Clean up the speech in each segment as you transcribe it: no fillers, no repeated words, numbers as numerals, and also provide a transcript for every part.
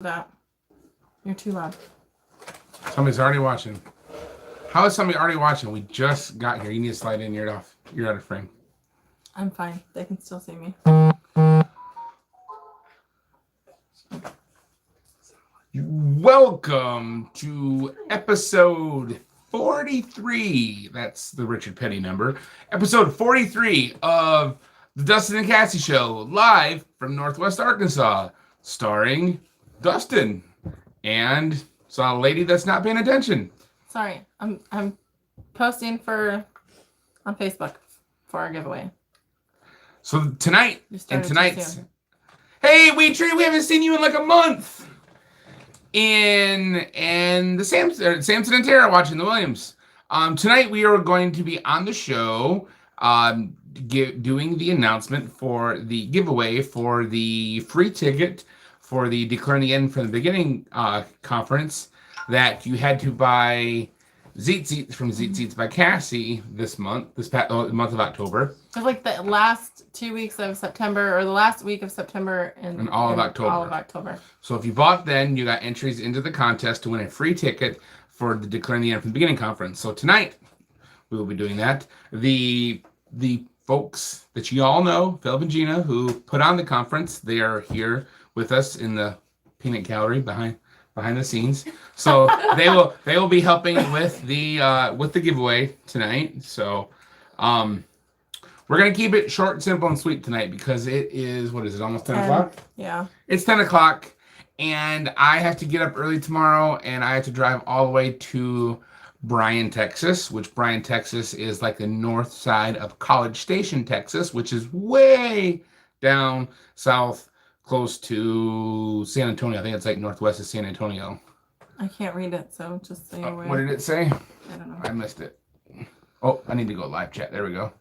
That. You're too loud. Somebody's already watching. How is somebody already watching? We just got here. You need to slide in. You're off. You're out of frame. I'm fine. They can still see me. Welcome to episode 43. That's the Richard Petty number. Episode 43 of the Dustin and Cassie Show, live from Northwest Arkansas, starring Dustin and a lady that's not paying attention. Sorry, I'm posting on Facebook for our giveaway. So tonight's hey, we haven't seen you in like a month. And the Samson and Tara watching the Williams. Tonight we are going to be on the show doing the announcement for the giveaway for the free ticket for the Declaring the End from the Beginning conference that you had to buy Tzitzits from Tzitzits by Cassie this month of October. It's like the last 2 weeks of September, or the last week of September and all of October. So if you bought then, you got entries into the contest to win a free ticket for the Declaring the End from the Beginning conference. So tonight, we will be doing that. The folks that you all know, Philip and Gina, who put on the conference, they are here with us in the peanut gallery behind the scenes. So they will be helping with the giveaway tonight. So we're gonna keep it short, simple, and sweet tonight because it is, what is it, almost 10 o'clock? Yeah. It's 10 o'clock, and I have to get up early tomorrow, and I have to drive all the way to Bryan, Texas, which Bryan, Texas is like the north side of College Station, Texas, which is way down south, close to San Antonio. I think it's like northwest of San Antonio. I can't read it, so just say away. What did it say? I don't know. I missed it. Oh, I need to go live chat. There we go.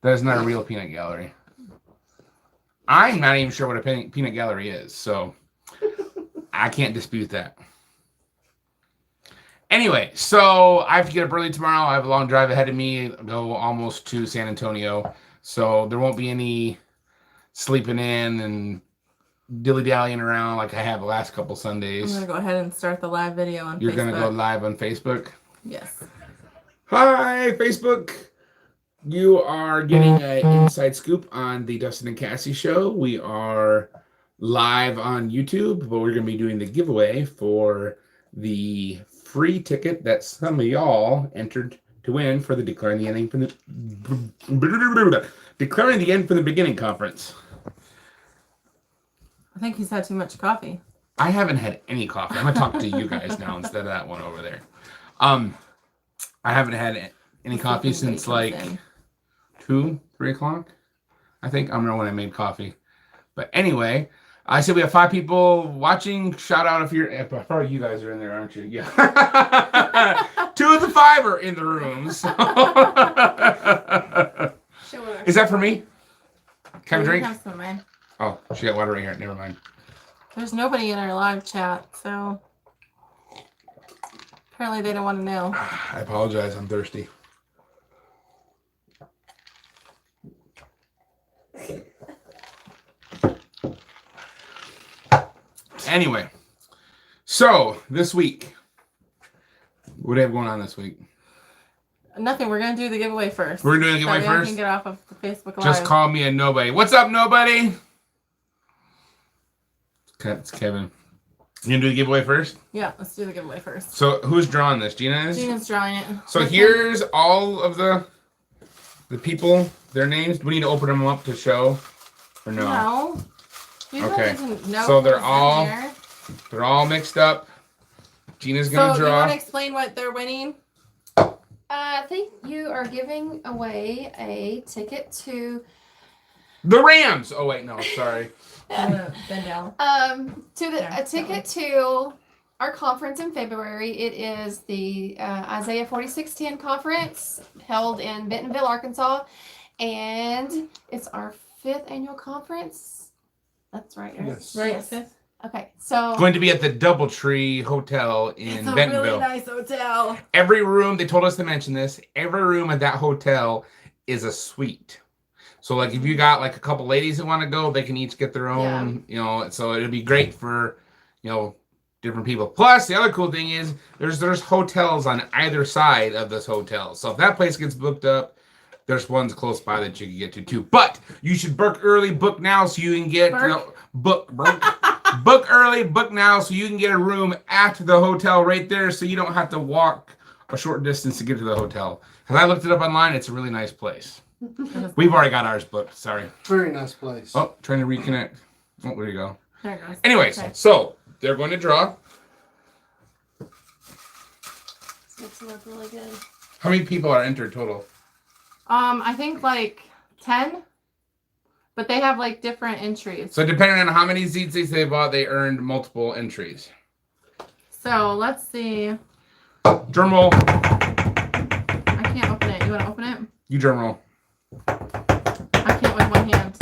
That is not a real peanut gallery. I'm not even sure what a peanut gallery is, so I can't dispute that. Anyway, so I have to get up early tomorrow. I have a long drive ahead of me. Go almost to San Antonio, so there won't be any sleeping in and dilly-dallying around like I have the last couple Sundays. I'm going to go ahead and start the live video on Facebook. You're going to go live on Facebook? Yes. Hi, Facebook. You are getting an inside scoop on the Dustin and Cassie show. We are live on YouTube, but we're going to be doing the giveaway for the free ticket that some of y'all entered to win for the Declaring the End from the Beginning conference. I think he's had too much coffee. I haven't had any coffee. I'm going to talk to you guys now instead of that one over there. I haven't had any coffee since like 2-3 o'clock. I think I don't know when I made coffee. But anyway, I said we have 5 people watching. Shout out if probably you guys are in there, aren't you? Yeah. 2 of the 5 are in the room. So. Sure. Is that for me? Can I drink? Have some, man. Oh, she got water right here. Never mind. There's nobody in our live chat, so apparently they don't want to know. I apologize. I'm thirsty. Anyway, so this week, what do you have going on this week? Nothing. We're going to do the giveaway first. We're doing the giveaway first? I can get off of the Facebook Live. Just call me a nobody. What's up, nobody? It's Kevin. You going to do the giveaway first? Yeah, let's do the giveaway first. So who's drawing this? Gina is? Gina's drawing it. So here's all of the people, their names. Do we need to open them up to show? Or no? No. You Okay. Don't know So they're all mixed up. Gina's going to So you draw. want to explain what they're winning? I think you are giving away a ticket to The Rams. Oh, wait, no, sorry. Bend down. a ticket to our conference in February. It is the Isaiah 46:10 conference held in Bentonville, Arkansas, and it's our 5th annual conference. That's right. Yes. Right. Yes. Okay, so Going to be at the Doubletree Hotel in It's a Bentonville. really nice hotel. Every room, they told us to mention this, every room at that hotel is a suite. So, like, if you got, like, a couple ladies that want to go, they can each get their own, you know, so it'll be great for different people. Plus, the other cool thing is there's hotels on either side of this hotel. So if that place gets booked up, there's ones close by that you can get to too. But you should book early, book now, so you can get book early, book now, so you can get a room at the hotel right there, so you don't have to walk a short distance to get to the hotel. Because I looked it up online, it's a really nice place. We've already got ours booked. Sorry. Very nice place. Oh, trying to reconnect. Oh, there you go. There it goes. Anyways, Okay. so they're going to draw. This makes it look really good. How many people are entered total? I think like 10, but they have like different entries. So depending on how many Tzitzits they bought, they earned multiple entries. So let's see. Drum roll. I can't open it. You want to open it? You drum roll. I can't with one hand.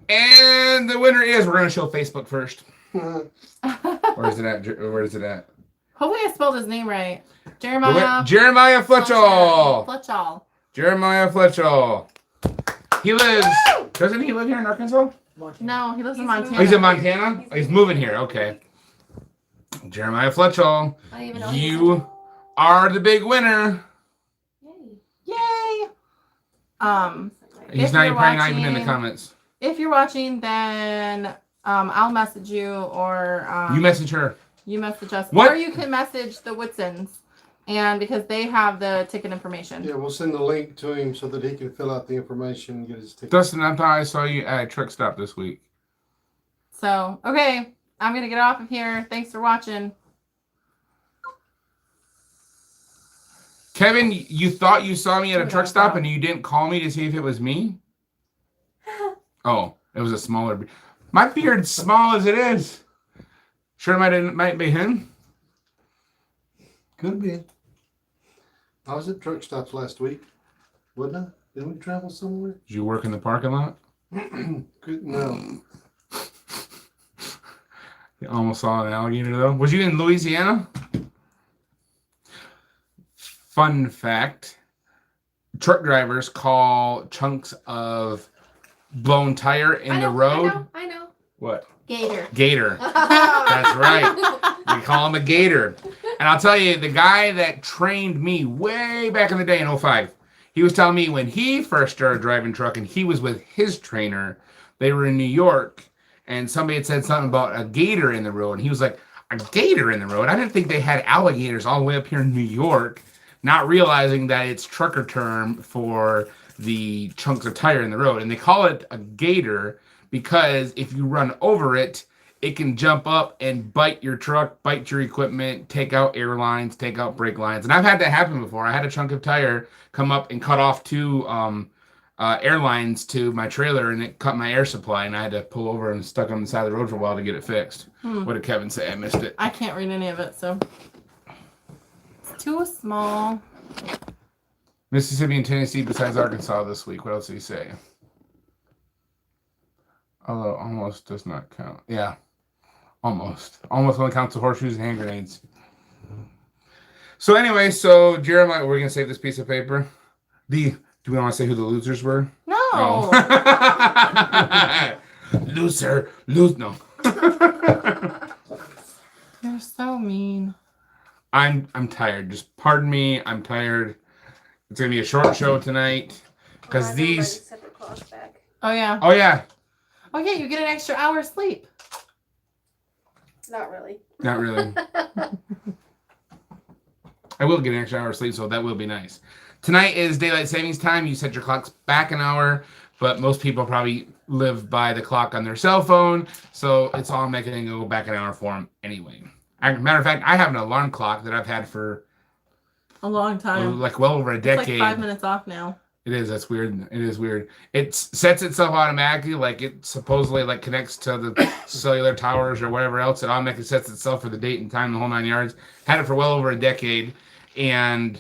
And the winner is, we're going to show Facebook first. Uh, Where is it at? Where is it at? Hopefully I spelled his name right. Jeremiah. Jeremiah Fletchall. Fletchall. Jeremiah Fletchall. He lives, doesn't he live here in Arkansas? No, he lives in Montana. Oh, he's in Montana? Oh, he's moving here. Okay. Jeremiah Fletchall, I don't even know you are the big winner. Yay! He's If not you're probably not even in the watching- comments. If you're watching, then I'll message you, or You message her. you message us, What? or you can message the Whitsons, and because they have the ticket information. yeah, we'll send the link to him so that he can fill out the information and get his ticket. Dustin, I thought I saw you at a truck stop this week. So okay, I'm gonna get off of here. Thanks for watching. Kevin, you thought you saw me at a truck stop and you didn't call me to see if it was me? Oh, it was a smaller. My beard's small as it is. Sure, might be him. Could be. I was at truck stops last week, wasn't I? Didn't we travel somewhere? Did you work in the parking lot? No. You almost saw an alligator though. Was you in Louisiana? Fun fact: truck drivers call chunks of blown tire in the road. I know. What? Gator. Gator. That's right. We call him a gator. And I'll tell you, the guy that trained me way back in the day in 05, he was telling me when he first started driving truck and he was with his trainer, they were in New York, and somebody had said something about a gator in the road. And he was like, a gator in the road? I didn't think they had alligators all the way up here in New York, not realizing that it's trucker term for the chunks of tire in the road. And they call it a gator because if you run over it, it can jump up and bite your truck, bite your equipment, take out air lines, take out brake lines. And I've had that happen before. I had a chunk of tire come up and cut off two airlines to my trailer, and it cut my air supply, and I had to pull over and stuck on the side of the road for a while to get it fixed. What did Kevin say? I missed it. I can't read any of it, so it's too small. Mississippi and Tennessee besides Arkansas this week. What else did he say? Although almost does not count. Yeah. Almost. Almost only counts the horseshoes and hand grenades. So anyway, so Jeremiah, we're going to save this piece of paper. Do we want to say who the losers were? No. Loser. No. You're so mean. I'm tired. Just pardon me. I'm tired. It's going to be a short show tonight. Because these... Set the clock back. Oh yeah. Oh, yeah. Oh yeah, you get an extra hour sleep. Not really. Not really. I will get an extra hour of sleep, so that will be nice. Tonight is daylight savings time. You set your clocks back an hour, but most people probably live by the clock on their cell phone, so it's all making it go back an hour for them anyway. Matter of fact, I have an alarm clock that I've had for A long time. like well over a It's decade. like 5 minutes off now. It is. That's weird. It is weird. It sets itself automatically, like it supposedly like connects to the cellular towers or whatever else. It automatically sets itself for the date and time, the whole 9 yards. Had it for well over a decade, and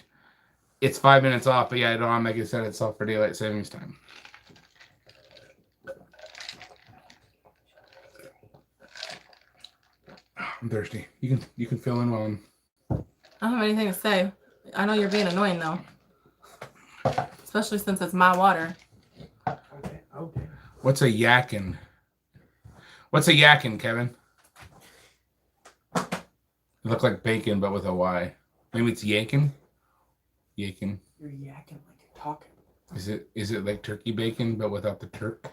it's 5 minutes off. But yeah, it automatically set itself for daylight savings time. I'm thirsty. You can fill in while I'm. I don't have anything to say. I know you're being annoying though. Especially since it's my water. Okay. What's a yakking? What's a yakking, Kevin? look like bacon, but with a Y. Maybe it's yakin. Yakin. You're yakking like you're talking. Is it like turkey bacon, but without the turk?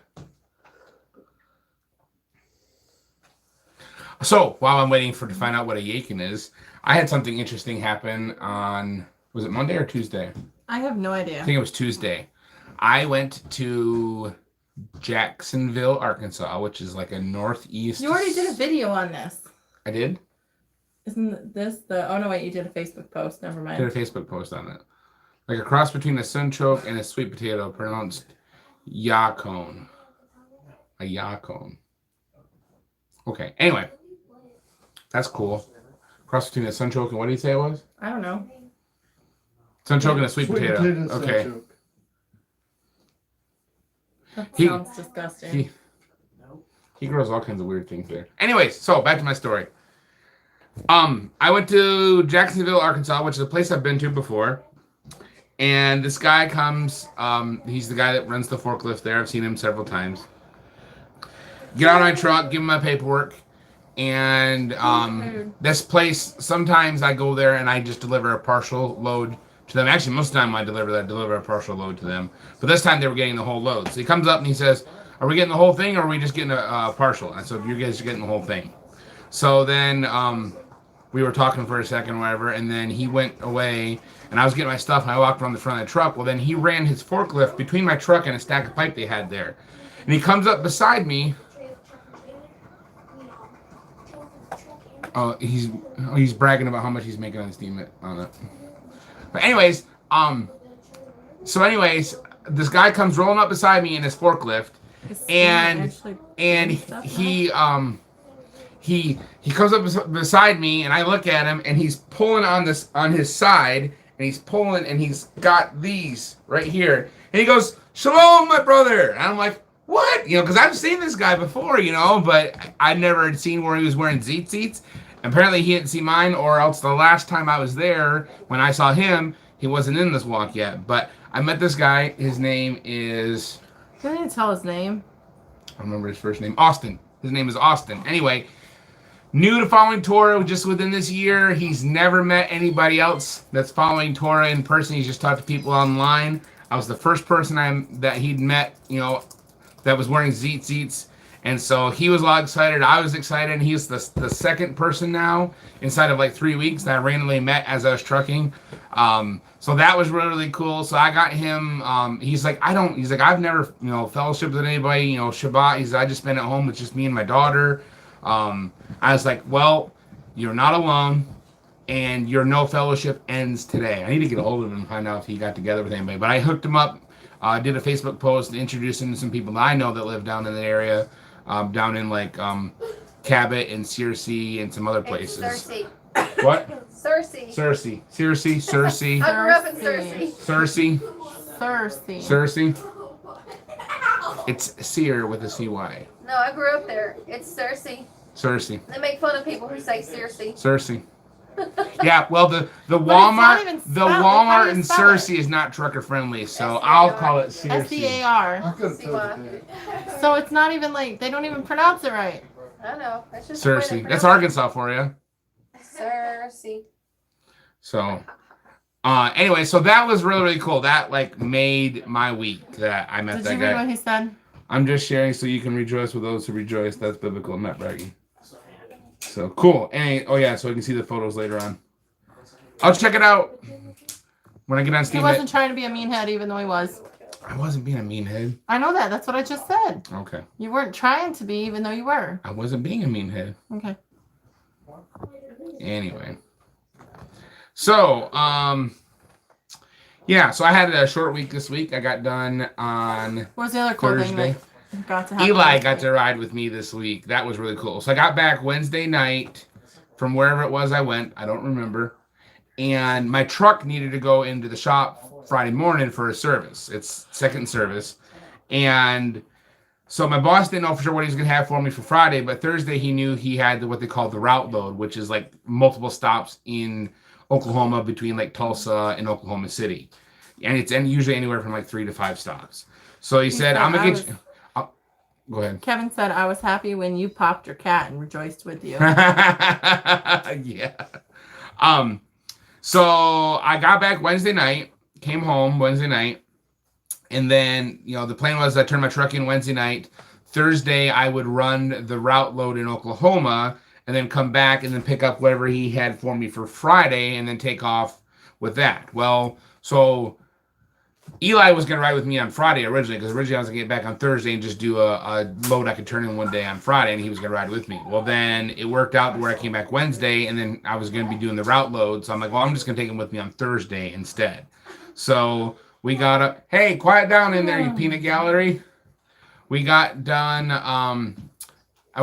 So while I'm waiting to find out what a yakin is, I had something interesting happen on, was it Monday or Tuesday? I have no idea. I think it was Tuesday. I went to Jacksonville, Arkansas, which is like a northeast. You already did a video on this. I did? Isn't this the... Oh, no, wait. You did a Facebook post. Never mind. Did a Facebook post on it. Like a cross between a sunchoke and a sweet potato, pronounced yakone. A yakone. Okay. Anyway. That's cool. Cross between a sunchoke and what did he say it was? I don't know. Sunchoke and a sweet potato. Okay. Sunchoke. That sounds disgusting. He grows all kinds of weird things there. Anyways, so back to my story. I went to Jacksonville, Arkansas, which is a place I've been to before. And this guy comes, he's the guy that runs the forklift there. I've seen him several times. Get out of my truck, give him my paperwork. And this place, sometimes I go there and I just deliver a partial load to them. Actually, most of the time I deliver a partial load to them. But this time they were getting the whole load. So he comes up and he says, are we getting the whole thing or are we just getting a partial? And I said, you guys are getting the whole thing. So then we were talking for a second or whatever, and then he went away, and I was getting my stuff, and I walked around the front of the truck. Well, then he ran his forklift between my truck and a stack of pipe they had there. And he comes up beside me. Oh, he's bragging about how much he's making on Steam on it. But anyways, this guy comes rolling up beside me in his forklift, and he comes up beside me, and I look at him, and he's pulling on his side, and he's pulling, and he's got these right here, and he goes, "Shalom, my brother," and I'm like, "What?" You know, because I've seen this guy before, you know, but I never had seen where he was wearing Tzitzits. Apparently, he didn't see mine, or else the last time I was there, when I saw him, he wasn't in this walk yet. But I met this guy. His name is... You didn't tell his name. I don't remember his first name. Austin. His name is Austin. Anyway, new to following Torah just within this year. He's never met anybody else that's following Torah in person. He's just talked to people online. I was the first person that he'd met, you know, that was wearing Tzitzits. And so he was a lot excited. I was excited. And he's the second person now inside of like 3 weeks that I randomly met as I was trucking. So that was really, really cool. So I got him. He's like, I've never, you know, fellowshiped with anybody, you know, Shabbat. I just spend at home with just me and my daughter. I was like, well, you're not alone. And your no fellowship ends today. I need to get a hold of him and find out if he got together with anybody. But I hooked him up. Did a Facebook post to introduce him to some people that I know that live down in the area. Down in like Cabot and Searcy and some other places. Cersei. What? Cersei. Searcy. Searcy. I grew up in Cersei. Cersei. Cersei. Cersei. It's Sear with a CY. No, I grew up there. It's Cersei. Cersei. They make fun of people who say Cersei. Cersei. Yeah, well the Walmart in Cersei is not trucker friendly, so I'll call it Searcy. SEAR. So it's not even like they don't even pronounce it right. I know. That's just Cersei. That's Arkansas for you. Cersei. So anyway, so that was really, really cool. That like made my week that I met that guy. Did you read what he said? I'm just sharing so you can rejoice with those who rejoice. That's biblical. I'm not bragging. So cool. And so you can see the photos later on. I'll check it out when I get on Steam. He wasn't trying to be a meathead, even though he was. I wasn't being a meathead. I know that. That's what I just said. Okay. You weren't trying to be, even though you were. I wasn't being a meathead. Okay. Anyway. So, yeah. So I had a short week this week. I got done on What was the other cool Thursday. thing that got to happen? Eli got to ride with me this week. That was really cool. So I got back Wednesday night from wherever it was I went. I don't remember. And my truck needed to go into the shop Friday morning for a service. It's second service. And so my boss didn't know for sure what he was going to have for me for Friday, but Thursday he knew he had what they call the route load, which is like multiple stops in Oklahoma between like Tulsa and Oklahoma City. And it's usually anywhere from like 3 to 5 stops. So he said, I'm going to get you. Go ahead. Kevin said, I was happy when you popped your cat and rejoiced with you. Yeah. So I got back Wednesday night, came home Wednesday night, and then, the plan was I turned my truck in Wednesday night. Thursday, I would run the route load in Oklahoma and then come back and then pick up whatever he had for me for Friday and then take off with that. Well, so Eli was going to ride with me on Friday originally, because originally I was going to get back on Thursday and just do a load I could turn in one day on Friday, and he was going to ride with me. Well, then it worked out where I came back Wednesday, and then I was going to be doing the route load. So I'm like, well, I'm just going to take him with me on Thursday instead. So we got up. Hey, quiet down in there, you peanut gallery. We got done.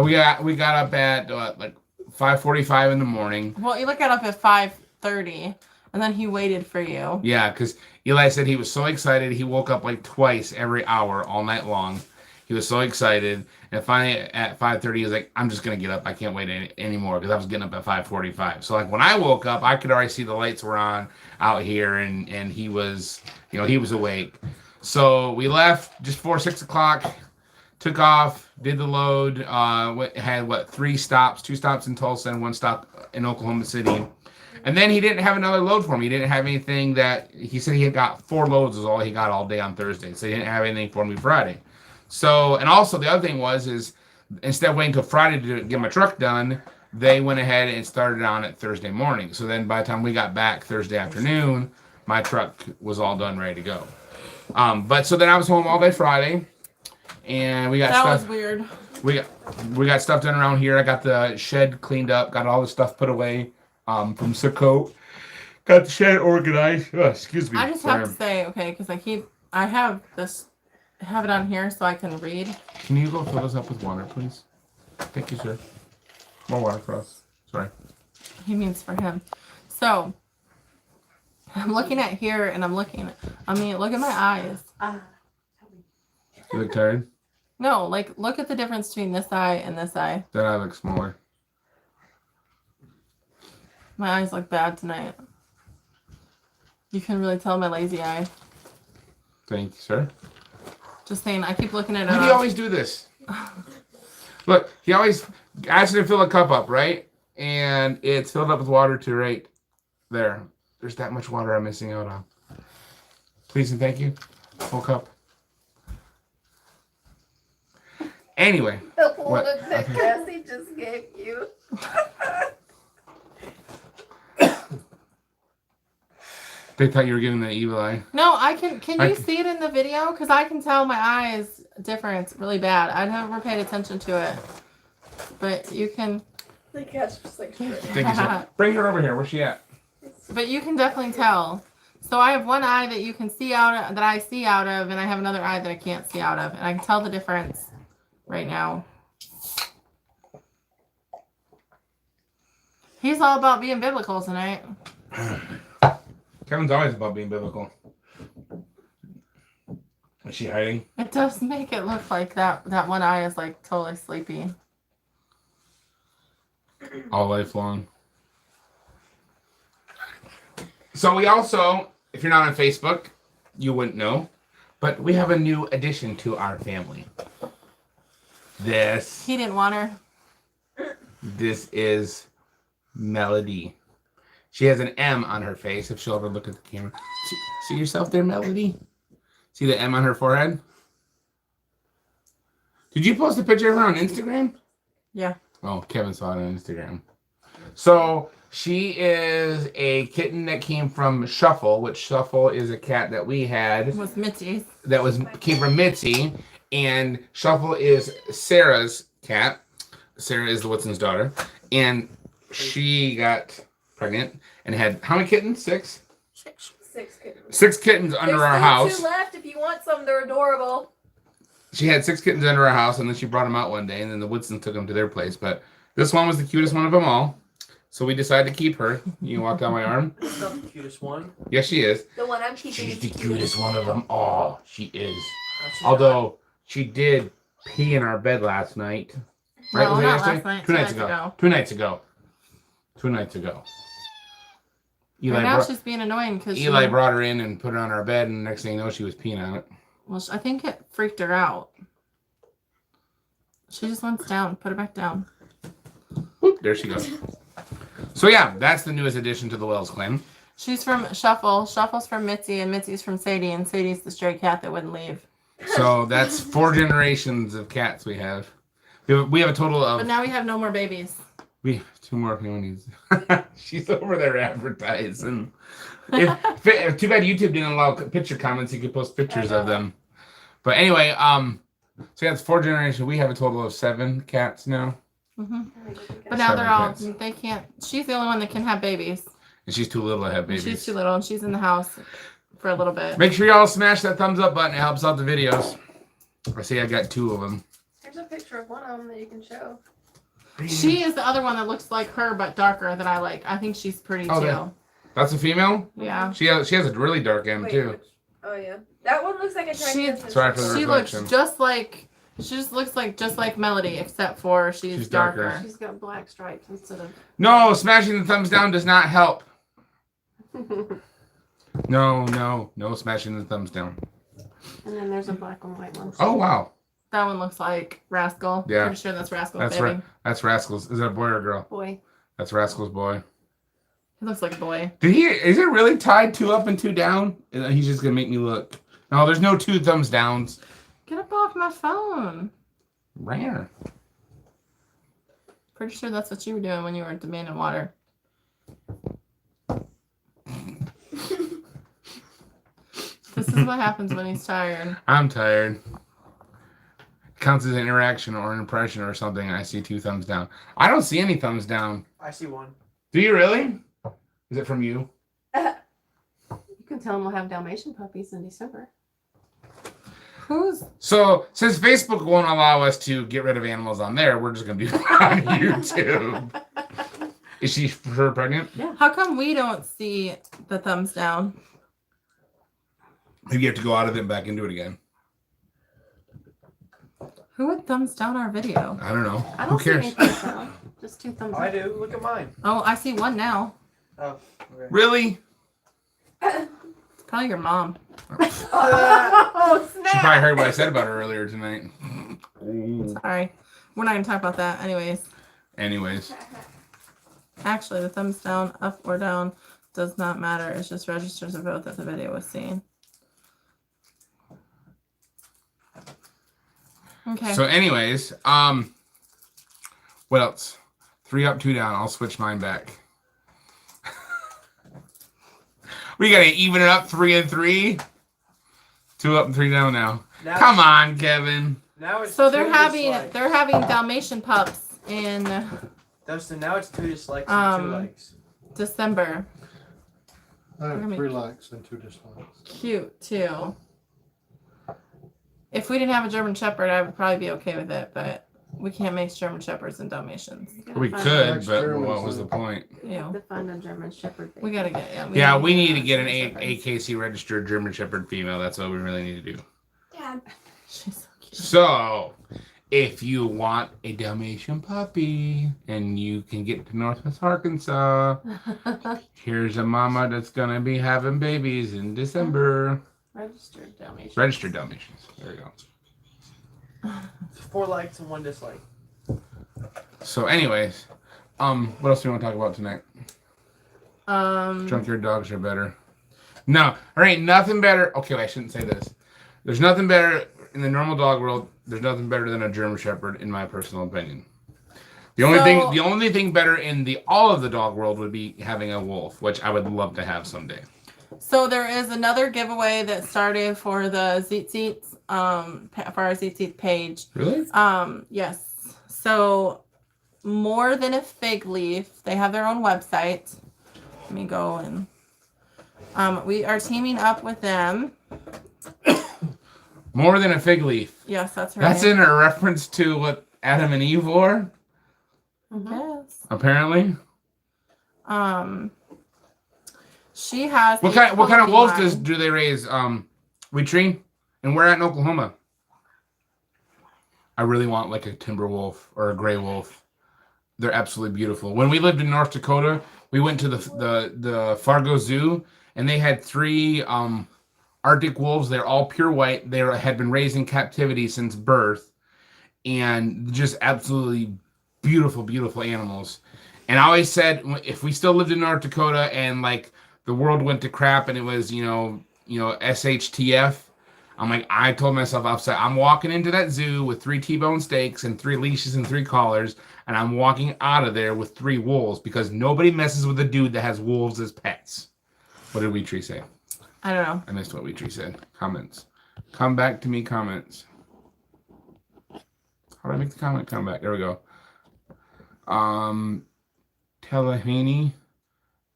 We got up at like 5:45 in the morning. Well, Eli got up at 5:30, and then he waited for you. Yeah, because Eli said he was so excited. He woke up like twice every hour all night long. He was so excited. And finally at 5:30, he was like, I'm just going to get up. I can't wait anymore, because I was getting up at 5:45. So like when I woke up, I could already see the lights were on out here, and he was, he was awake. So we left just before 6 o'clock, took off, did the load, had 3 stops, 2 stops in Tulsa and 1 stop in Oklahoma City. And then he didn't have another load for me. He didn't have anything he said he had got 4 loads is all he got all day on Thursday. So he didn't have anything for me Friday. So, and also the other thing is instead of waiting until Friday to get my truck done, they went ahead and started on it Thursday morning. So then by the time we got back Thursday afternoon, my truck was all done, ready to go. But so then I was home all day Friday, and we got that stuff. was weird. We got stuff done around here. I got the shed cleaned up, got all the stuff put away. From Sicko. Got the shed organized. Oh, excuse me. I just have to say, okay, because I have it on here so I can read. Can you go fill us up with water, please? Thank you, sir. More water for us. Sorry. He means for him. So, I'm looking at here, and look at my eyes. You look tired? No, look at the difference between this eye and this eye. That eye looks smaller. My eyes look bad tonight. You can really tell my lazy eye. Thank you, sir. Just saying, I keep looking at it. How do you always do this? Look, he always asks you to fill a cup up, right? And it's filled up with water to right there. There's that much water I'm missing out on. Please and thank you. Full cup. Anyway. The one that Cassie just gave you. They thought you were giving the evil eye. No, can you see it in the video? Because I can tell my eyes difference really bad. I never paid attention to it. But you can... The cat's just like... Thank you, sir. Bring her over here. Where's she at? But you can definitely tell. So I have one eye that you can see out of, that I see out of, and I have another eye that I can't see out of. And I can tell the difference right now. He's all about being biblical tonight. Kevin's always about being biblical. Is she hiding? It does make it look like that one eye is like totally sleepy. All lifelong. So we also, if you're not on Facebook, you wouldn't know, but we have a new addition to our family. He didn't want her. This is Melody. She has an M on her face, if she'll ever look at the camera. See yourself there, Melody? See the M on her forehead? Did you post a picture of her on Instagram? Yeah. Oh, Kevin saw it on Instagram. So she is a kitten that came from Shuffle, which Shuffle is a cat that we had. With Mitzi. Came from Mitzi. And Shuffle is Sarah's cat. Sarah is the Woodson's daughter. And she got pregnant and had how many kittens? 6? 6 kittens. 6 kittens under our house. 2 left if you want some. They're adorable. She had 6 kittens under our house, and then she brought them out one day, and then the Woodsons took them to their place. But this one was the cutest one of them all, so we decided to keep her. You can walk down my arm. That's not the cutest one. Yes, she is. The one I'm keeping. She's the cutest one of them all. She is. Although she did pee in our bed last night. Right? No, Was it not yesterday? last night. 2 nights ago. 2 nights ago. 2 nights ago. Right now she's being annoying because Eli brought her in and put her on our bed, and next thing you know, she was peeing on it. Well, I think it freaked her out. She just wants down. Put her back down. Whoop, there she goes. So yeah, that's the newest addition to the Wells clan. She's from Shuffle. Shuffle's from Mitzi, and Mitzi's from Sadie, and Sadie's the stray cat that wouldn't leave. So that's 4 generations of cats we have. We have a total of. But now we have no more babies. We have 2 more peonies. She's over there advertising. Too bad YouTube didn't allow picture comments. You could post pictures of them. But anyway, so that's 4 generations. We have a total of 7 cats now. Mm-hmm. But now they're all. They can't. She's the only one that can have babies. And she's too little to have babies. She's too little, and she's in the house for a little bit. Make sure y'all smash that thumbs up button. It helps out the videos. I see I got 2 of them. There's a picture of one of them that you can show. She is the other one that looks like her but darker that I like. I think she's pretty too. That's a female? Yeah. She has a really dark end too. Oh yeah. That one looks like a Chinese. Sorry for the She reflection. looks just like Melody, except for she's darker. She's got black stripes instead of. No, smashing the thumbs down does not help. No, smashing the thumbs down. And then there's a black and white one. Oh wow. That one looks like Rascal. Yeah. Pretty sure that's Rascal's That's baby. right. That's Rascal's. Is that a boy or a girl? Boy. That's Rascal's boy. He looks like a boy. Is it really tied 2 up and 2 down? He's just gonna make me look. No, there's no 2 thumbs downs. Get up off my phone. Rare. Pretty sure that's what you were doing when you were demanding water. This is what happens when he's tired. I'm tired. Counts as an interaction or an impression or something. I see 2 thumbs down. I don't see any thumbs down. I see 1. Do you really? Is it from you? You can tell them we'll have Dalmatian puppies in December. So since Facebook won't allow us to get rid of animals on there, we're just gonna do it on YouTube. Is she for sure pregnant? Yeah. How come we don't see the thumbs down? Maybe you have to go out of it and back into it again. Who would thumbs down our video? I don't know. I don't Who cares? see any thumbs down. Just 2 thumbs I up. do. Look at mine. Oh, I see one now. Oh, okay. Really? It's probably your mom. Oh, She snap! probably heard what I said about her earlier tonight. Sorry. We're not going to talk about that. Anyways. Actually, the thumbs down, up or down, does not matter. It just registers a vote that the video was seen. Okay. So anyways, what else? 3 up, 2 down. I'll switch mine back. We gotta even it up 3 and 3. 2 up and 3 down now. Come on, Kevin. Now it's So 2 they're having dislikes. Dalmatian pups in Dustin, now it's 2 dislikes and 2 likes. December. I have 3 likes and 2 dislikes. Cute too. If we didn't have a German Shepherd, I would probably be okay with it, but we can't make German Shepherds and Dalmatians. We could, but what was the point? You know, To find a German Shepherd. we gotta get We need to get an AKC registered German Shepherd female. That's what we really need to do. Yeah. She's so cute. So, if you want a Dalmatian puppy and you can get to Northwest Arkansas, here's a mama that's gonna be having babies in December. Registered Dalmatians. Registered Dalmatians. There you go. 4 likes and 1 dislike. So, anyways, what else do you want to talk about tonight? Junkyard dogs are better. No, there ain't nothing better. Okay, I shouldn't say this. There's nothing better in the normal dog world. There's nothing better than a German Shepherd, in my personal opinion. The only thing better in all of the dog world would be having a wolf, which I would love to have someday. So there is another giveaway that started for the Tzitzits, for our Tzitzits page. Really? Yes. So More Than a Fig Leaf, they have their own website. Let me go and we are teaming up with them. More Than a Fig Leaf. Yes, that's right. That's in a reference to what Adam and Eve wore, Yes. apparently. She has What kind of wolves do they raise? We train, and we're at in Oklahoma. I really want like a timber wolf or a gray wolf. They're absolutely beautiful. When we lived in North Dakota, we went to the Fargo Zoo, and they had 3 Arctic wolves. They're all pure white. They had been raised in captivity since birth, and just absolutely beautiful, beautiful animals. And I always said, if we still lived in North Dakota and like the world went to crap and it was, SHTF, I'm like, I told myself upside, I'm walking into that zoo with 3 T-bone steaks and 3 leashes and 3 collars, and I'm walking out of there with 3 wolves because nobody messes with a dude that has wolves as pets. What did Wheat Tree say? I don't know. I missed what Wheat Tree said. Comments. Come back to me, comments. How do I make the comment come back? There we go. Telehaney.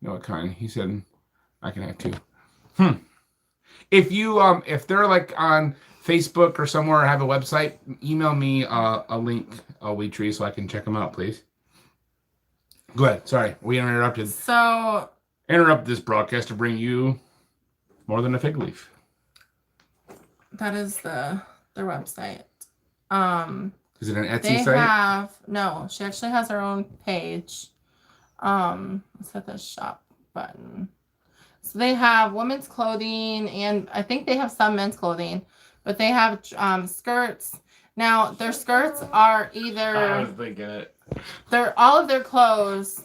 No, what kind? He said I can have 2. If you if they're like on Facebook or somewhere or have a website, email me a link, Wheat Tree, so I can check them out, please. Go ahead. Sorry, we interrupted. So Interrupt this broadcast to bring you more than a fig leaf. that is their website. Is it an Etsy They site? no, she actually has her own page. Let's hit the shop button. So they have women's clothing and I think they have some men's clothing, but they have skirts. Now their skirts are I was thinking it. all of their clothes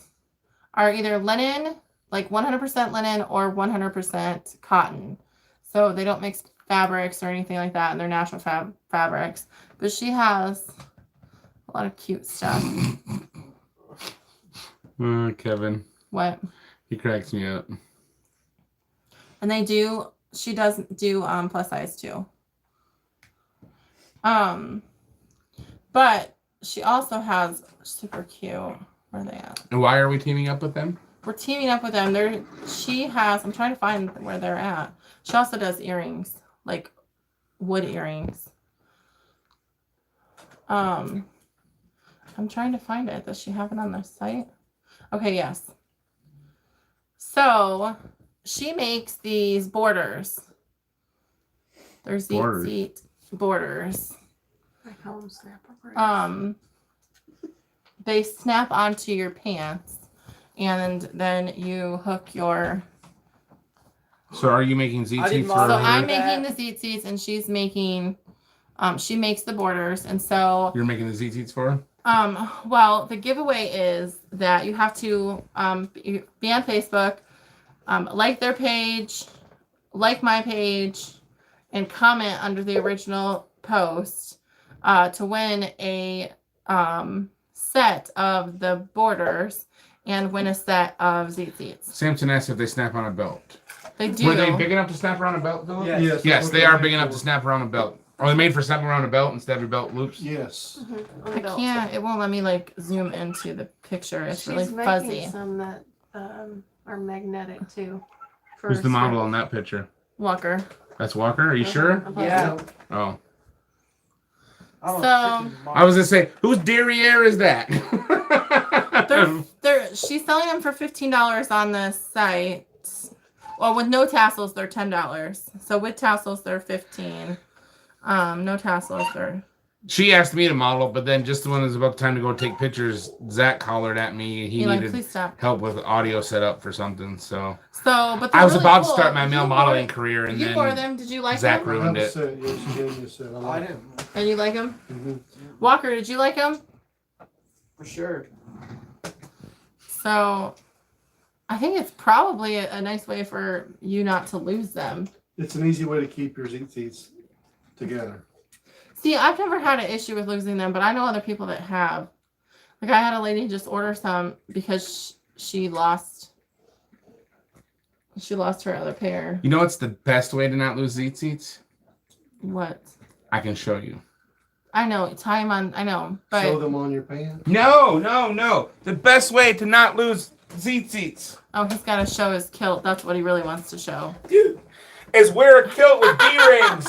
are either linen, like 100% linen or 100% cotton. So they don't mix fabrics or anything like that, and they're natural fabrics. But she has a lot of cute stuff. Kevin. What? He cracks me up. And she does do plus size too. But she also has super cute. Where are they at? And why are we teaming up with them? We're teaming up with them. I'm trying to find where they're at. She also does earrings, like wood earrings. I'm trying to find it. Does she have it on their site? Okay, yes. So she makes these borders. They're Tzitzit borders. I call them snap-over. They snap onto your pants, and then you hook your. So are you making I ZT didn't for model So her? I'm making the Tzitzits, and she's making. She makes the borders, and so. You're making the ZTs for her? Well, the giveaway is that you have to be on Facebook, like their page, like my page, and comment under the original post to win a set of the borders and win a set of Tzitzits. Samson asked if they snap on a belt. They do. Were they big enough to snap around a belt, Philip? Yes. Yes, they are big enough to snap around a belt. Are they made for snapping around a belt instead of your belt loops? Yes. I can't. It won't let me like zoom into the picture. It's really She's fuzzy. making some that are magnetic too. for Who's the model skirts. on that picture? Walker. That's Walker? Are you sure? Yeah. Oh. I was gonna say, whose derriere is that? She's selling them for $15 on the site. Well, with no tassels, they're $10. So with tassels, they're $15. No tassels, they're. She asked me to model, but then just when it was about time to go take pictures, Zach hollered at me. He needed please stop. help with audio setup for something. So but I was really about cool. to start my male You modeling wore- career, and You then wore them. Did you like Zach them? ruined it. Set. Yeah, she gave me a set. I didn't. And you like them? Mm-hmm. Walker, did you like them? For sure. So I think it's probably a nice way for you not to lose them. It's an easy way to keep your Tzitzits together. See, I've never had an issue with losing them, but I know other people that have. Like I had a lady just order some because she lost her other pair. You know what's the best way to not lose Tzitzits? What? I can show you. I know. Tie them on. I know. But Sew them on your pants. No. The best way to not lose Tzitzits oh, he's got to show his kilt. That's what he really wants to show. is wear a kilt with D-rings.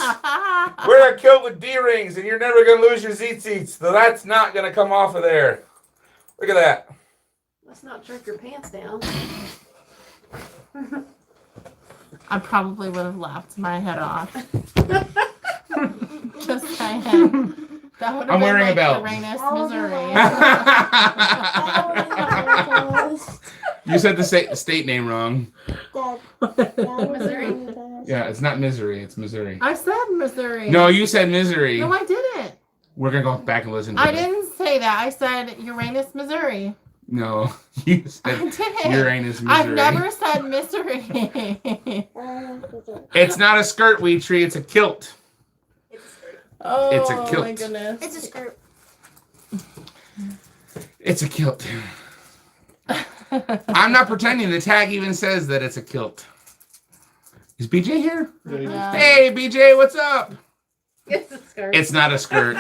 Wear a kilt with D-rings, and you're never going to lose your Tzitzits. So that's not going to come off of there. Look at that. Let's not jerk your pants down. I probably would have laughed my head off. Just saying. That would have I'm been wearing a like belt. Uranus, Missouri. You said the state name wrong. Missouri. Yeah, it's not Misery. It's Missouri. I said Missouri. No, you said Misery. No, I didn't. We're going to go back and listen to I it. didn't say that. I said Uranus, Missouri. No, you said I didn't. Uranus misery. I've never said misery. It's not a skirt, Weetree. It's a kilt. It's a skirt. Oh, It's a kilt. my goodness. It's a skirt. It's a kilt. I'm not pretending. The tag even says that it's a kilt. Is BJ here? Yeah. Hey, BJ, what's up? It's a skirt. It's not a skirt.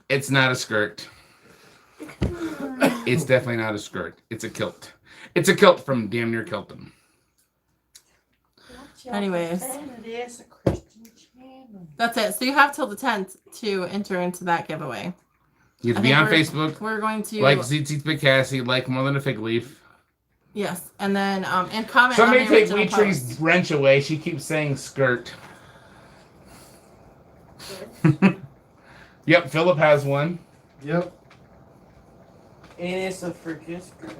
It's not a skirt. It's definitely not a skirt. It's a kilt. It's a kilt from damn near Kilton. Anyways. It is a Christian channel. That's it. So you have till the 10th to enter into that giveaway. You have I to be think on we're- Facebook. We're going to Like Tzitzits by Cassie. Like More Than a Fig Leaf. yes, and then and comment. Somebody on the take original Weetree's post. wrench away. She keeps saying skirt. Yep, Philip has one. Yep. And it's a freaking skirt.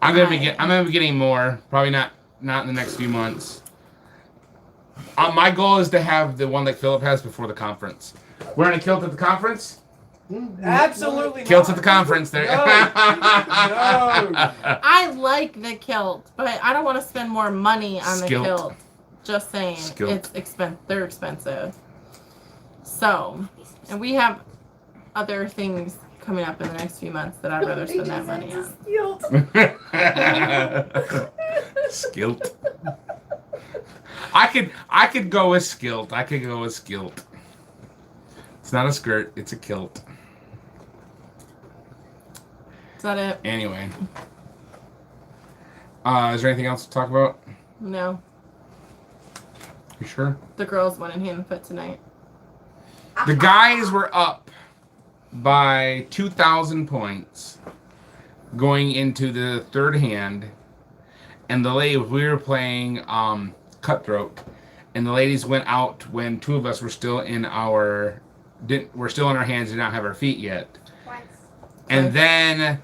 I'm gonna be getting more. Probably not in the next few months. My goal is to have the one like Philip has before the conference. Wearing a kilt at the conference? Absolutely Kilts not. at the conference. There. No. I like the kilt, but I don't want to spend more money on the Skilt. kilt. Just saying, Skilt. They're expensive. So, and we have other things coming up in the next few months that I'd rather spend that money on. Skilt. I could go with skilt. It's not a skirt, it's a kilt. Is that it? Anyway. Is there anything else to talk about? No. You sure? The girls won in hand and foot tonight. The guys were up by 2,000 points going into the third hand. And we were playing Cutthroat. And the ladies went out when two of us were still in our hands, did not have our feet yet. Twice. And then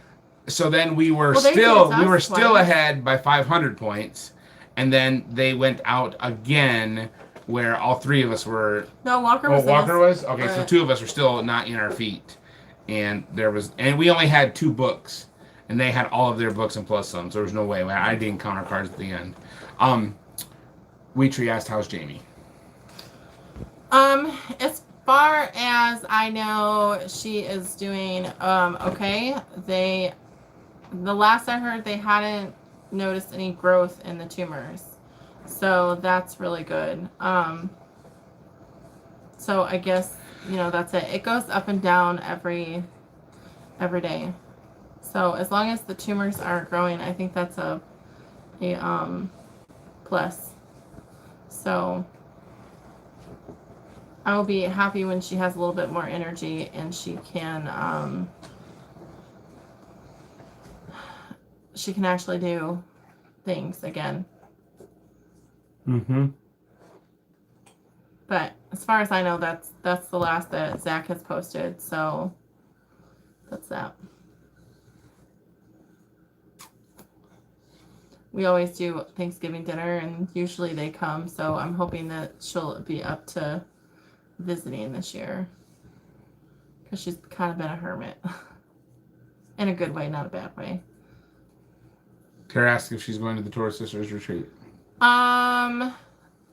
we were Well, they still beat us twice. ahead by 500 points. And then they went out again where all three of us were. No, Walker Oh, was. Walker was? Okay, so but- two of us were still not in our feet. And we only had 2 books. And they had all of their books and plus some, so there was no way. I didn't count our cards at the end. Weetree asked, how's Jamie? As far as I know, she is doing okay. The last I heard, they hadn't noticed any growth in the tumors, so that's really good. So I guess that's it. It goes up and down every day. So as long as the tumors aren't growing, I think that's a plus. So I will be happy when she has a little bit more energy and she can actually do things again. Mm-hmm. But as far as I know, that's the last that Zach has posted. So that's that. We always do Thanksgiving dinner, and usually they come. So I'm hoping that she'll be up to visiting this year, because she's kind of been a hermit in a good way, not a bad way. Tara asked if she's going to the Torah Sisters retreat. My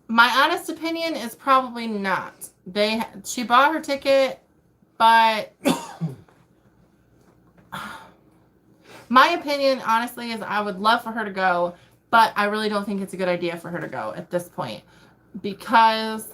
honest opinion is probably not. She bought her ticket, but my opinion, honestly, is I would love for her to go, but I really don't think it's a good idea for her to go at this point, because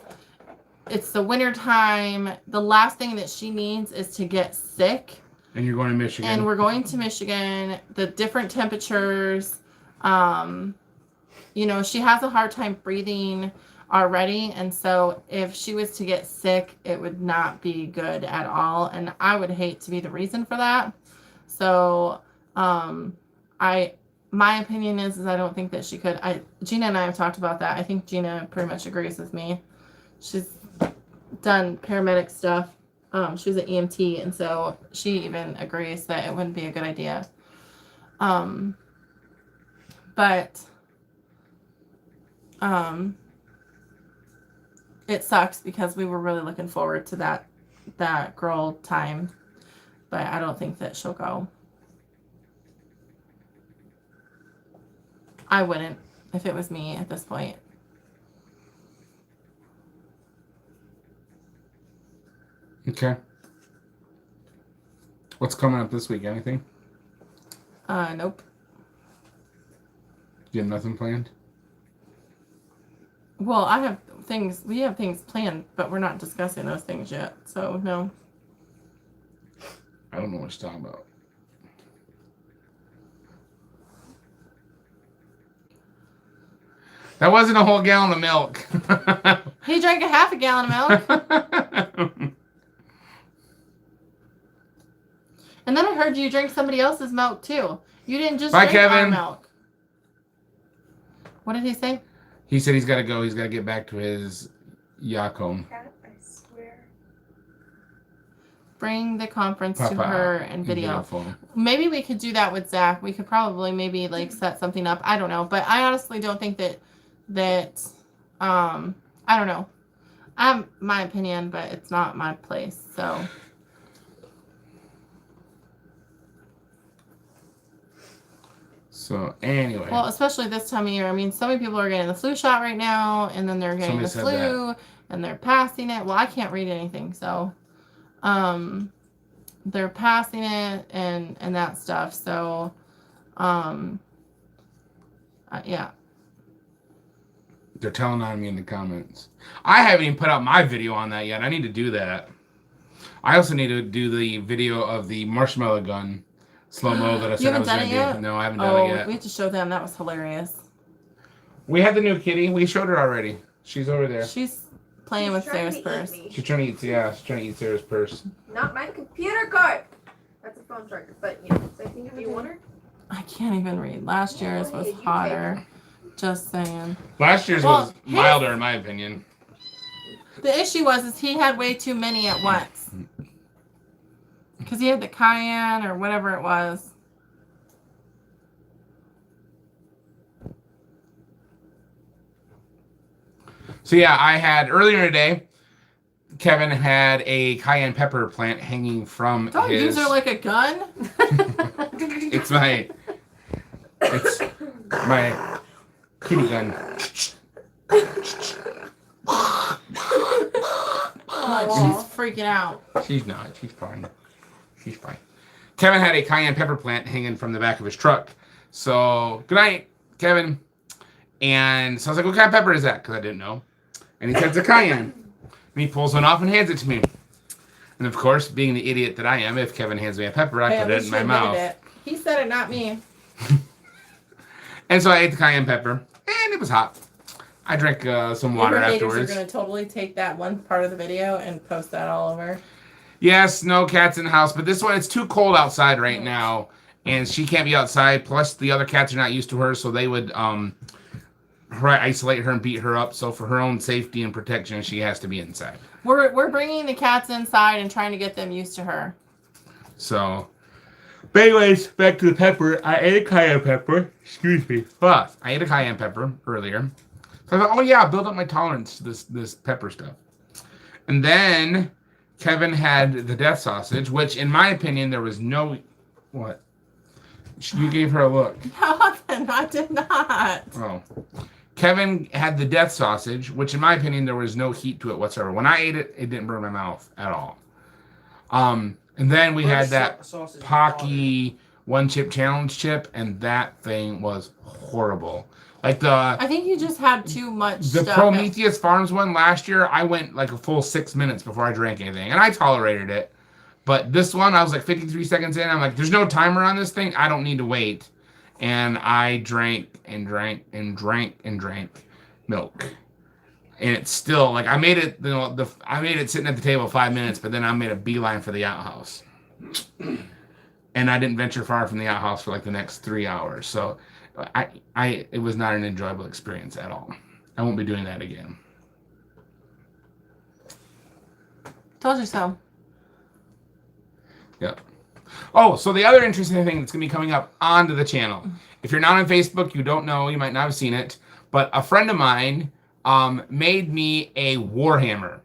it's the winter time. The last thing that she needs is to get sick. And you're going to Michigan. And we're going to Michigan. The different temperatures. She has a hard time breathing already. And so if she was to get sick, it would not be good at all. And I would hate to be the reason for that. So my opinion is I don't think that she could. Gina and I have talked about that. I think Gina pretty much agrees with me. She's done paramedic stuff. She was an EMT, and so she even agrees that it wouldn't be a good idea. But it sucks because we were really looking forward to that girl time, but I don't think that she'll go. I wouldn't if it was me at this point. Okay. What's coming up this week? Anything? Nope. You have nothing planned? Well, we have things planned, but we're not discussing those things yet. So, no. I don't know what you're talking about. That wasn't a whole gallon of milk. He drank a half a gallon of milk. And then I heard you drink somebody else's milk, too. You didn't just drink our milk. What did he say? He said he's got to go. He's got to get back to his yacht home. I swear. Bring the conference to Papa, her and video. phone. Maybe we could do that with Zach. We could probably maybe like set something up. I don't know. But I honestly don't think that I don't know. I have my opinion, but it's not my place. So So anyway. well, especially this time of year. I mean, so many people are getting the flu shot right now, and then they're getting the flu, and they're passing it. Well, I can't read anything, so they're passing it and that stuff. So yeah. They're telling on me in the comments. I haven't even put out my video on that yet. I need to do that. I also need to do the video of the marshmallow gun slow-mo that I said I was going to do. Yet? No, I haven't done it yet. We have to show them. That was hilarious. We had the new kitty. We showed her already. She's over there. She's playing with Sarah's purse. She's trying to eat Sarah's purse. Not my computer card. That's a phone charger, but yeah. So I think you want her? I can't even read. Last year's was hotter. Just saying. Last year's was milder, in my opinion. The issue is he had way too many at once. Because he had the cayenne or whatever it was. So yeah, I had earlier today, Kevin had a cayenne pepper plant hanging from Don't use her like a gun. It's my kitty gun. Oh, she's freaking out. She's not. She's fine. She's fine. Kevin had a cayenne pepper plant hanging from the back of his truck. So, good night, Kevin. And so I was like, what kind of pepper is that? Because I didn't know. And he said, it's a cayenne. And he pulls one off and hands it to me. And of course, being the idiot that I am, if Kevin hands me a pepper, I put it in my mouth. He said it, not me. And so I ate the cayenne pepper. And it was hot. I drank some water afterwards. You're going to totally take that one part of the video and post that all over. Yes, no cats in the house, but this one, it's too cold outside right now, and she can't be outside, plus the other cats are not used to her, so they would isolate her and beat her up, so for her own safety and protection, she has to be inside. We're bringing the cats inside and trying to get them used to her. So, but anyways, back to the pepper. I ate a cayenne pepper. Excuse me. But I ate a cayenne pepper earlier. So I thought, oh yeah, build up my tolerance to this pepper stuff. And then Kevin had the death sausage, which in my opinion, there was no... What? You gave her a look. No, I did not. Oh. Kevin had the death sausage, which in my opinion, there was no heat to it whatsoever. When I ate it, it didn't burn my mouth at all. And then we had that Pocky one chip challenge chip, and that thing was horrible. Like I think you just had too much the stuff. Prometheus Farms one last year, I went like a full 6 minutes before I drank anything, and I tolerated it. But this one, I was like 53 seconds in. I'm like, there's no timer on this thing. I don't need to wait. And I drank and drank and drank and drank milk. And it's still like I made it. I made it sitting at the table 5 minutes, but then I made a beeline for the outhouse. And I didn't venture far from the outhouse for like the next 3 hours. So it was not an enjoyable experience at all. I won't be doing that again. Told you so. Yep. Oh, so the other interesting thing that's going to be coming up onto the channel. If you're not on Facebook, you don't know, you might not have seen it, but a friend of mine made me a Warhammer.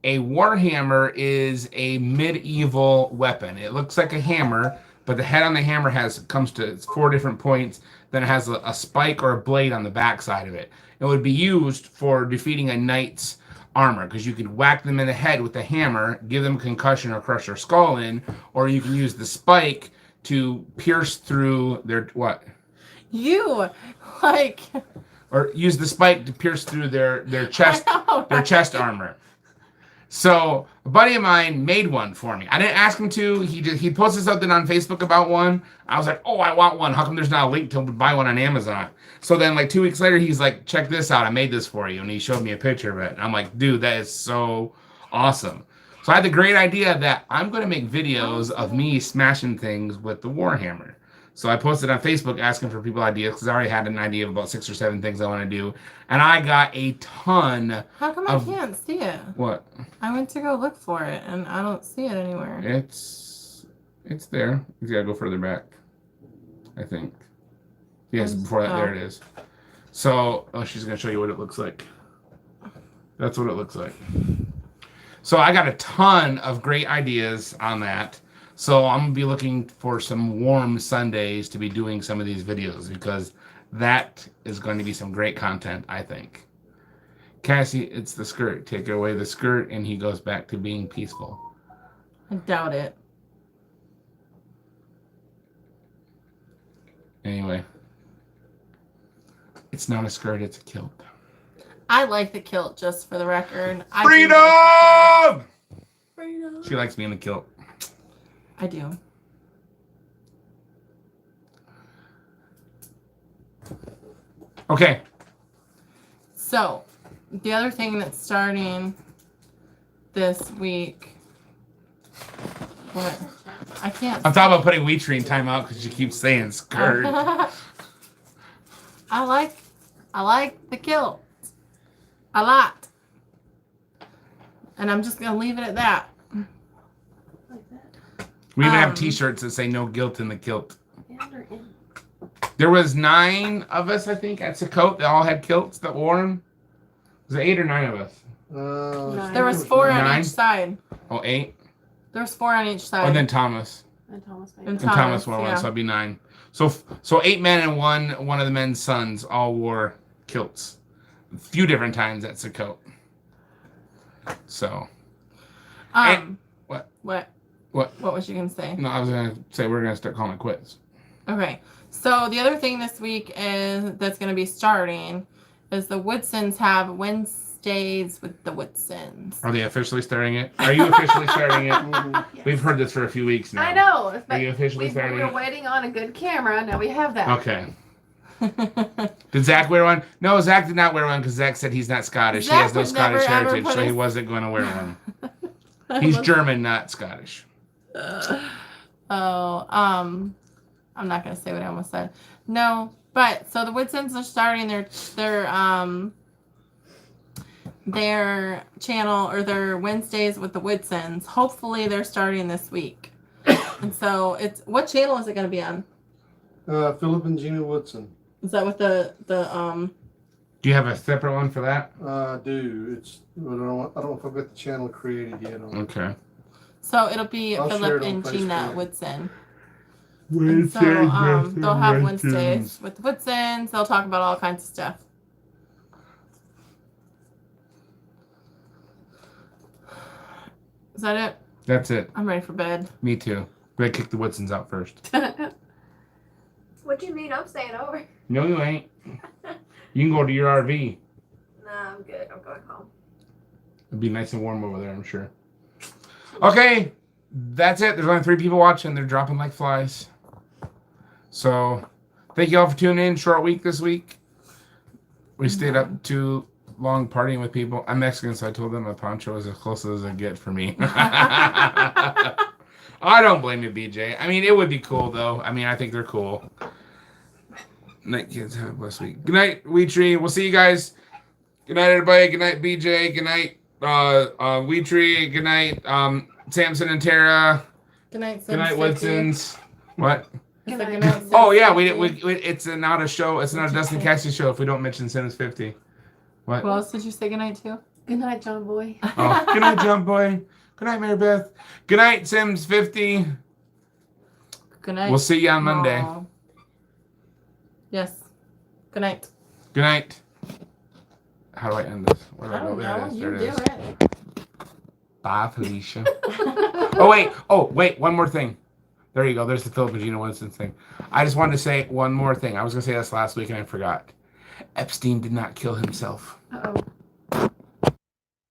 A Warhammer is a medieval weapon. It looks like a hammer, but the head on the hammer comes to 4 different points then it has a spike or a blade on the back side of it. It would be used for defeating a knight's armor, because you could whack them in the head with a hammer, give them concussion, or crush their skull in, or you can use the spike to pierce through their what? You like, or use the spike to pierce through their chest their chest armor. So a buddy of mine made one for me. I didn't ask him to. He posted something on Facebook about one. I was like, oh, I want one. How come there's not a link to buy one on Amazon? So then like 2 weeks later, he's like, check this out. I made this for you. And he showed me a picture of it. And I'm like, dude, that is so awesome. So I had the great idea that I'm going to make videos of me smashing things with the Warhammer. So I posted on Facebook asking for people ideas, because I already had an idea of about 6 or 7 things I want to do. And I got a ton. How come I can't see it? What? I went to go look for it, and I don't see it anywhere. It's there. You got to go further back, I think. Yes, before that, there it is. So, she's going to show you what it looks like. That's what it looks like. So I got a ton of great ideas on that. So I'm going to be looking for some warm Sundays to be doing some of these videos, because that is going to be some great content, I think. Cassie, it's the skirt. Take away the skirt and he goes back to being peaceful. I doubt it. Anyway. It's not a skirt, it's a kilt. I like the kilt, just for the record. Freedom! Freedom! She likes being a kilt. I do. Okay. So, the other thing that's starting this week. What? I can't. I'm talking about putting Wheat Tree in timeout because she keeps saying skirt. I like the kilt a lot. And I'm just going to leave it at that. We even have t-shirts that say no guilt in the kilt. There was 9 of us, I think, at Sukkot that all had kilts that wore them. Was it 8 or 9 of us? There was 4 on 9? each side. Oh, 8? There was 4 on each side. And then Thomas. And Thomas. And And Thomas wore one, yeah. so it'd be 9. So 8 men and one of the men's sons all wore kilts. A few different times at Sukkot. So. What? What was you going to say? No, I was going to say we're going to start calling it quits. Okay. So the other thing this week is that's going to be starting is the Woodsons have Wednesdays with the Woodsons. Are they officially starting it? Are you officially starting it? Yes. We've heard this for a few weeks now. I know. Are you officially we starting were it? waiting on a good camera. Now we have that. Okay. Did Zach wear one? No, Zach did not wear one because Zach said he's not Scottish. Zach He has no would Scottish never, ever heritage, put so he his- wasn't going to wear one. He's German, not Scottish. I'm not going to say what I almost said. No, but so the Woodsons are starting their channel or their Wednesdays with the Woodsons. Hopefully they're starting this week. And so what channel is it going to be on? Philip and Gina Woodson. Is that with the Do you have a separate one for that? I do. I don't know if I've got the channel created yet. Okay. So it'll be I'll share Philip it on and Gina Facebook. Woodson. And so they'll have Wednesdays with the Woodsons. They'll talk about all kinds of stuff. Is that it? That's it. I'm ready for bed. Me too. We gotta kick the Woodsons out first. What do you mean? I'm staying over. No, you ain't. You can go to your RV. Nah, I'm good. I'm going home. It'd be nice and warm over there, I'm sure. Okay, that's it. There's only 3 people watching. They're dropping like flies. So, thank you all for tuning in. Short week this week. We stayed up too long partying with people. I'm Mexican, so I told them a poncho is as close as I get for me. I don't blame you, BJ. I mean, it would be cool, though. I mean, I think they're cool. Night, kids. Have a blessed week. Good night, Wheat Tree. We'll see you guys. Good night, everybody. Good night, BJ. Good night, Wheat Tree. Good night, Samson and Tara. Good night, Good night, Woodsons. What? Good night, Oh yeah, we it's not a show. It's not a Dustin Cassie show if we don't mention Sims 50. What? Who else did you say goodnight to? Good night, John Boy. Oh, good night, Jump Boy. Good night, Mary Beth. Good night, Sims 50. Good night. We'll see you on Monday. Aw. Yes. Good night. Good night. How do I end this? Where do I I go? don't There know. it is. You There do it is. it. Bye, Felicia. Oh, wait. One more thing. There you go. There's the Filipino Winston thing. I just wanted to say one more thing. I was going to say this last week and I forgot. Epstein did not kill himself. Uh-oh.